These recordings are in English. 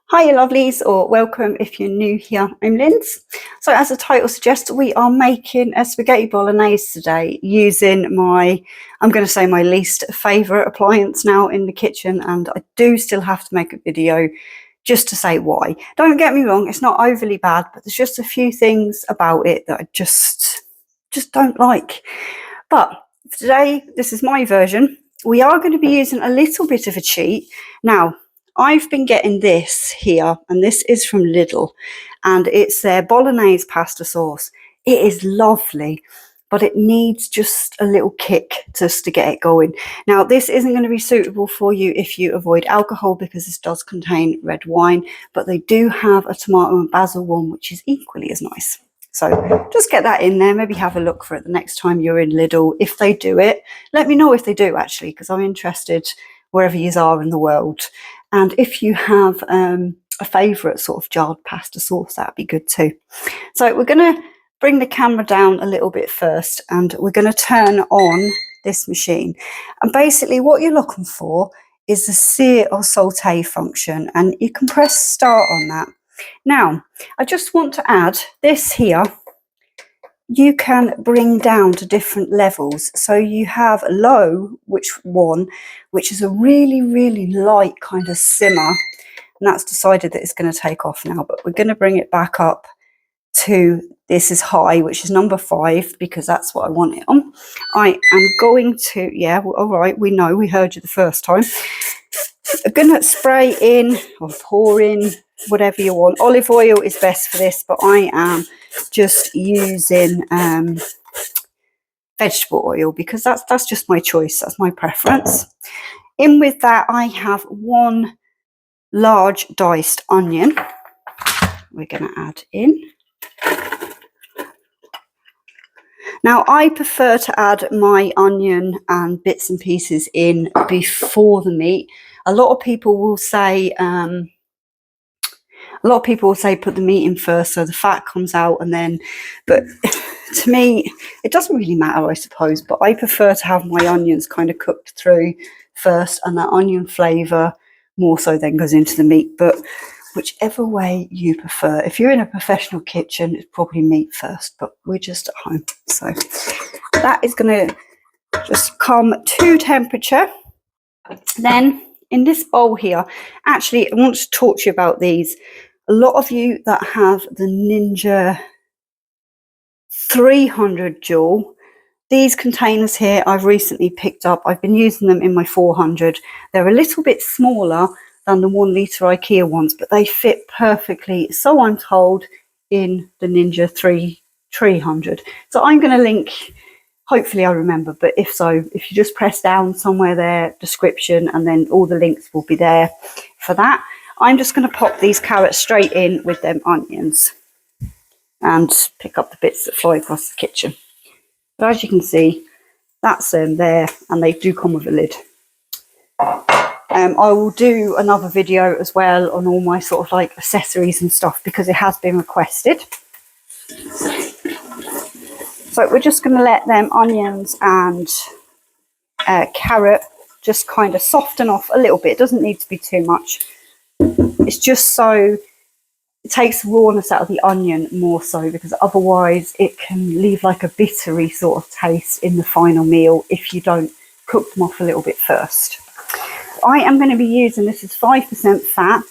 Hi, you lovelies, or welcome if you're new here. I'm Linz. So as the title suggests, we are making a spaghetti bolognese today using I'm going to say my least favourite appliance now in the kitchen, and I do still have to make a video just to say why. Don't get me wrong, it's not overly bad, but there's just a few things about it that I just don't like. But for today, this is my version. We are going to be using a little bit of a cheat. Now, I've been getting this here, and this is from Lidl, and it's their bolognese pasta sauce. It is lovely, but it needs just a little kick just to get it going. Now, this isn't going to be suitable for you if you avoid alcohol, because this does contain red wine, but they do have a tomato and basil one, which is equally as nice. So just get that in there. Maybe have a look for it the next time you're in Lidl. If they do it, let me know if they do, actually, because I'm interested wherever you are in the world. And if you have a favourite sort of jarred pasta sauce, that'd be good too. So we're going to bring the camera down a little bit first, and we're going to turn on this machine. And basically what you're looking for is the sear or saute function, and you can press start on that. Now, I just want to add this here. You can bring down to different levels. So you have low, which is a really, really light kind of simmer. And that's decided that it's going to take off now, but we're going to bring it back up to, this is high, which is number 5, because that's what I want it on. I am going to, yeah, well, all right, we know, we heard you the first time. I'm going to spray in or pour in whatever you want. Olive oil is best for this, but I am just using vegetable oil because that's just my choice. That's my preference. In with that, I have 1 large diced onion. We're going to add in. Now, I prefer to add my onion and bits and pieces in before the meat. A lot of people will say put the meat in first so the fat comes out, and then, but to me it doesn't really matter, I suppose, but I prefer to have my onions kind of cooked through first, and that onion flavour more so then goes into the meat. But whichever way you prefer. If you're in a professional kitchen, it's probably meat first, but we're just at home. So that is going to just come to temperature. Then in this bowl here, actually, I want to talk to you about these. A lot of you that have the Ninja 300 Joule, these containers here I've recently picked up. I've been using them in my 400. They're a little bit smaller than the 1 litre IKEA ones, but they fit perfectly, so I'm told, in the Ninja 300. So I'm going to link, hopefully I remember, but if so, if you just press down somewhere there, description, and then all the links will be there for that. I'm just going to pop these carrots straight in with them onions and pick up the bits that fly across the kitchen. But as you can see, that's them there, and they do come with a lid. I will do another video as well on all my sort of like accessories and stuff, because it has been requested. So we're just going to let them onions and carrot just kind of soften off a little bit. It doesn't need to be too much. It's just so it takes the rawness out of the onion more so, because otherwise it can leave like a bittery sort of taste in the final meal if you don't cook them off a little bit first. I am going to be using, this is 5% fat.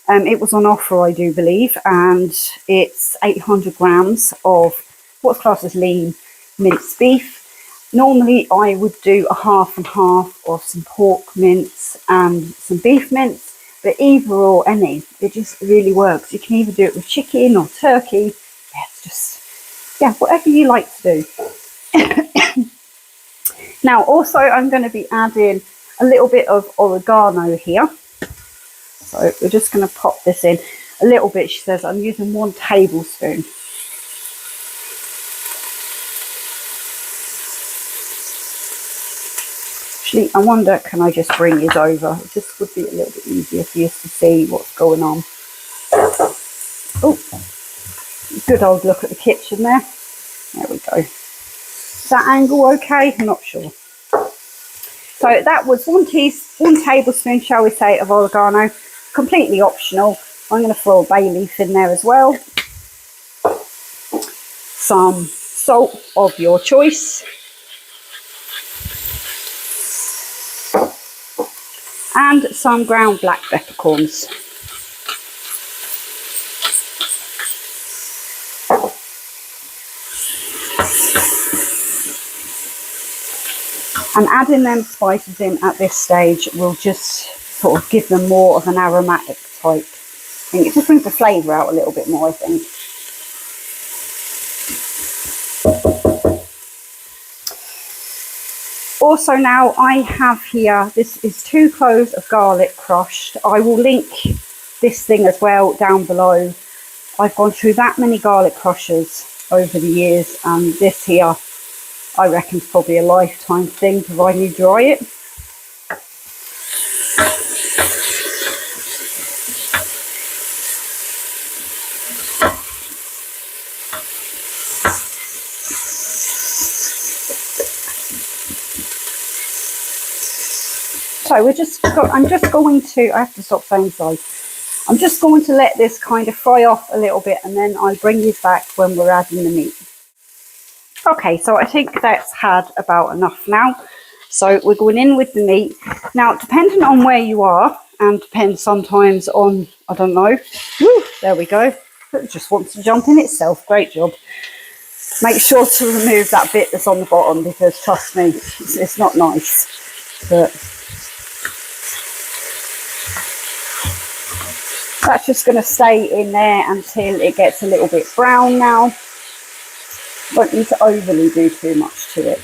It was on offer, I do believe, and it's 800 grams of what's classed as lean minced beef. Normally I would do a half and half of some pork mince and some beef mince, but either or any, it just really works. You can either do it with chicken or turkey. Yeah, it's just, yeah, whatever you like to do. Now also I'm going to be adding a little bit of oregano here. So we're just going to pop this in a little bit. She says I'm using 1 tablespoon. Actually, I wonder, can I just bring these over? It just would be a little bit easier for you to see what's going on. Oh, good old look at the kitchen there. There we go. Is that angle okay? I'm not sure. So that was 1 tablespoon, shall we say, of oregano. Completely optional. I'm going to throw a bay leaf in there as well. Some salt of your choice. And some ground black peppercorns. And adding them spices in at this stage will just sort of give them more of an aromatic type thing. It just brings the flavour out a little bit more, I think. Also now I have here, this is 2 cloves of garlic crushed. I will link this thing as well down below. I've gone through that many garlic crushers over the years, and this here I reckon is probably a lifetime thing, providing you dry it. So I'm just going to, I have to stop saying so. I'm just going to let this kind of fry off a little bit, and then I'll bring you back when we're adding the meat. Okay, so I think that's had about enough now. So we're going in with the meat. Now, depending on where you are, and depends sometimes on, I don't know. Woo, there we go. It just wants to jump in itself. Great job. Make sure to remove that bit that's on the bottom, because trust me, it's not nice. But that's just going to stay in there until it gets a little bit brown now. Don't need to overly do too much to it.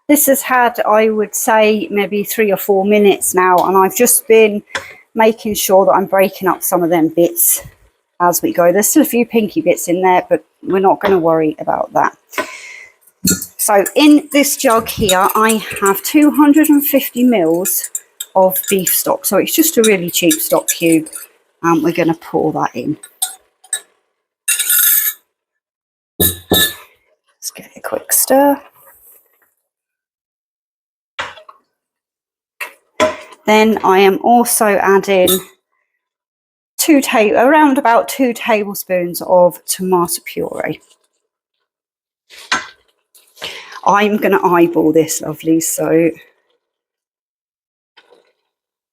This has had, I would say, maybe 3 or 4 minutes now, and I've just been making sure that I'm breaking up some of them bits as we go. There's still a few pinky bits in there, but we're not going to worry about that. So in this jug here, I have 250 mils of beef stock. So it's just a really cheap stock cube, and we're going to pour that in. Let's give it a quick stir. Then I am also adding around about 2 tablespoons of tomato puree. I'm going to eyeball this, lovely, so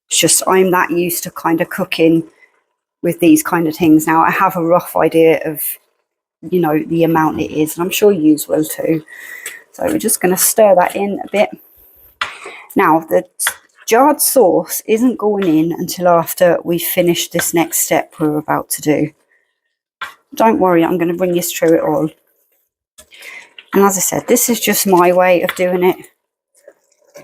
it's just I'm that used to kind of cooking with these kind of things now. I have a rough idea of, you know, the amount it is, and I'm sure you will too. So we're just going to stir that in a bit. Now, the jarred sauce isn't going in until after we've finished this next step we're about to do. Don't worry, I'm going to bring you through it all. And as I said, this is just my way of doing it.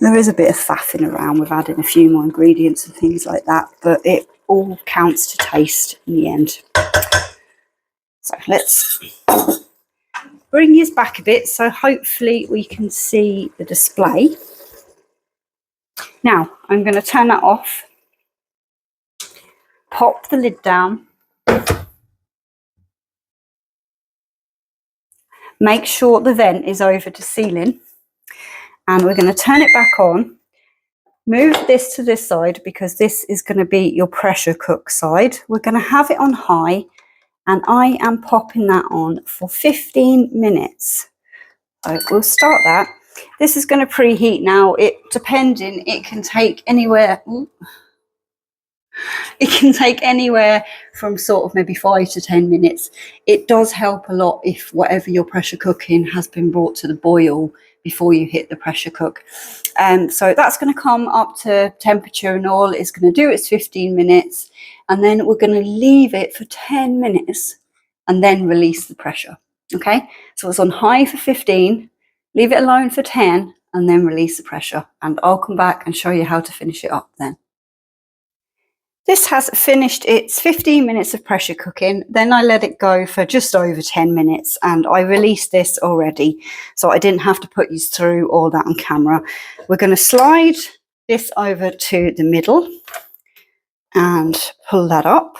There is a bit of faffing around with adding a few more ingredients and things like that, but it all counts to taste in the end. So let's bring this back a bit so hopefully we can see the display. Now, I'm going to turn that off, pop the lid down, make sure the vent is over to ceiling, and we're going to turn it back on. Move this to this side because this is going to be your pressure cook side. We're going to have it on high, and I am popping that on for 15 minutes. So we'll start that. This is going to preheat now. It can take anywhere. It can take anywhere from sort of maybe 5 to 10 minutes. It does help a lot if whatever you're pressure cooking has been brought to the boil before you hit the pressure cook. So that's going to come up to temperature and all. It's going to do its 15 minutes, and then we're going to leave it for 10 minutes and then release the pressure. Okay, so it's on high for 15, leave it alone for 10, and then release the pressure. And I'll come back and show you how to finish it up then. This has finished its 15 minutes of pressure cooking. Then I let it go for just over 10 minutes, and I released this already, so I didn't have to put you through all that on camera. We're going to slide this over to the middle and pull that up.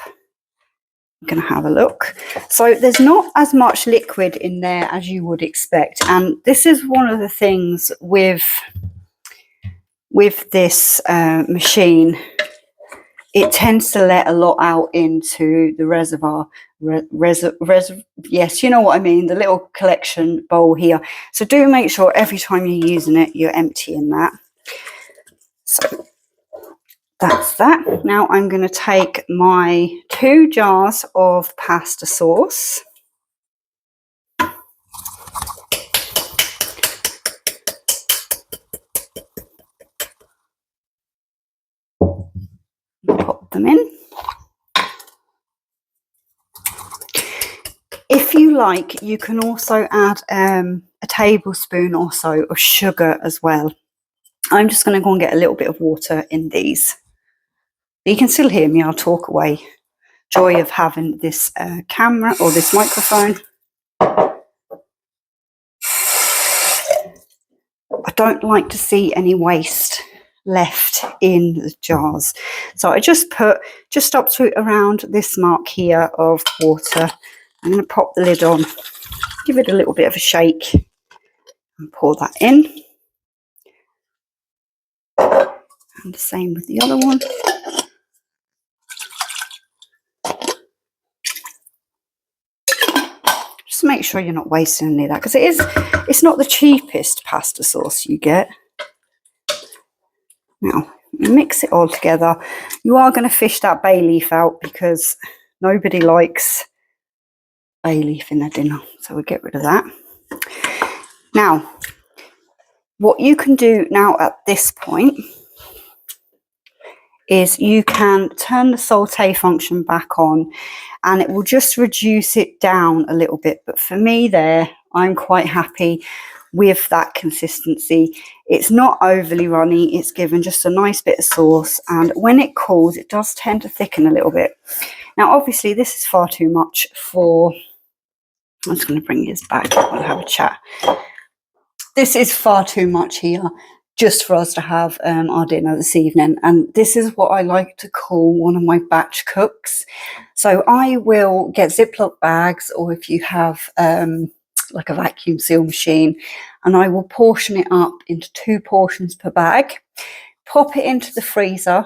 I'm going to have a look. So there's not as much liquid in there as you would expect, and this is one of the things with with this machine, it tends to let a lot out into the reservoir. Yes, you know what I mean, the little collection bowl here. So do make sure every time you're using it, you're emptying that. So that's that. Now I'm going to take my 2 jars of pasta sauce. Pop them in. If you like, you can also add a tablespoon or so of sugar as well. I'm just going to go and get a little bit of water in these. You can still hear me, I'll talk away. Joy of having this camera or this microphone. I don't like to see any waste left in the jars. So I just put just up to around this mark here of water. I'm going to pop the lid on, give it a little bit of a shake and pour that in. And the same with the other one. Just make sure you're not wasting any of that, because it's not the cheapest pasta sauce you get. Now, mix it all together. You are going to fish that bay leaf out because nobody likes bay leaf in their dinner, so we'll get rid of that. Now, what you can do now at this point is you can turn the saute function back on, and it will just reduce it down a little bit. But for me there, I'm quite happy with that consistency. It's not overly runny, it's given just a nice bit of sauce, and when it cools it does tend to thicken a little bit. Now obviously this is far too much for, I'm just going to bring this back, we'll have a chat. This is far too much here just for us to have our dinner this evening, and this is what I like to call one of my batch cooks. So I will get Ziploc bags, or if you have like a vacuum seal machine, and I will portion it up into 2 portions per bag, pop it into the freezer,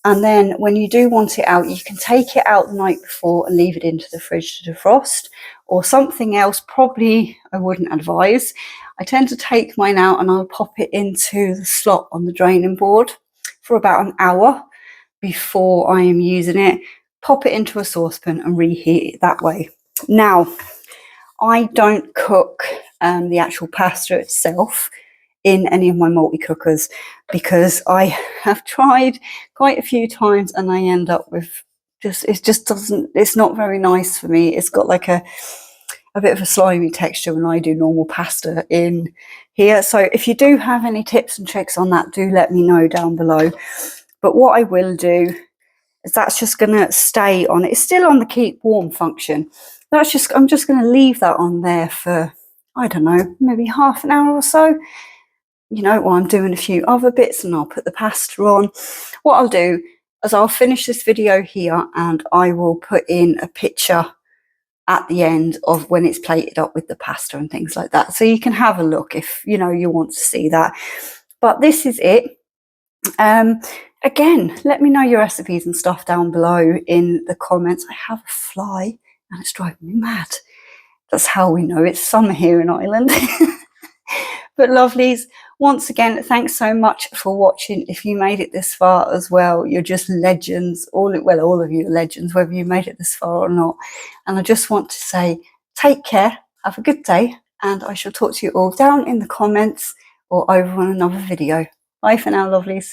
and then when you do want it out, you can take it out the night before and leave it into the fridge to defrost. Or something else, probably I wouldn't advise, I tend to take mine out and I'll pop it into the slot on the draining board for about an hour before I am using it, pop it into a saucepan and reheat it that way. Now, I don't cook the actual pasta itself in any of my multi-cookers because I have tried quite a few times and I end up with it's not very nice for me. It's got like a bit of a slimy texture when I do normal pasta in here. So if you do have any tips and tricks on that, do let me know down below. But what I will do is that's just going to stay on. It's still on the keep warm function. I'm just going to leave that on there for, I don't know, maybe half an hour or so, you know, while I'm doing a few other bits, and I'll put the pasta on. What I'll do is I'll finish this video here and I will put in a picture at the end of when it's plated up with the pasta and things like that, so you can have a look if you know you want to see that. But this is it. Again, let me know your recipes and stuff down below in the comments. I have a fly and it's driving me mad. That's how we know it's summer here in Ireland. But lovelies, once again, thanks so much for watching. If you made it this far as well, you're just legends. All of you are legends, whether you made it this far or not. And I just want to say, take care, have a good day, and I shall talk to you all down in the comments or over on another video. Bye for now, lovelies.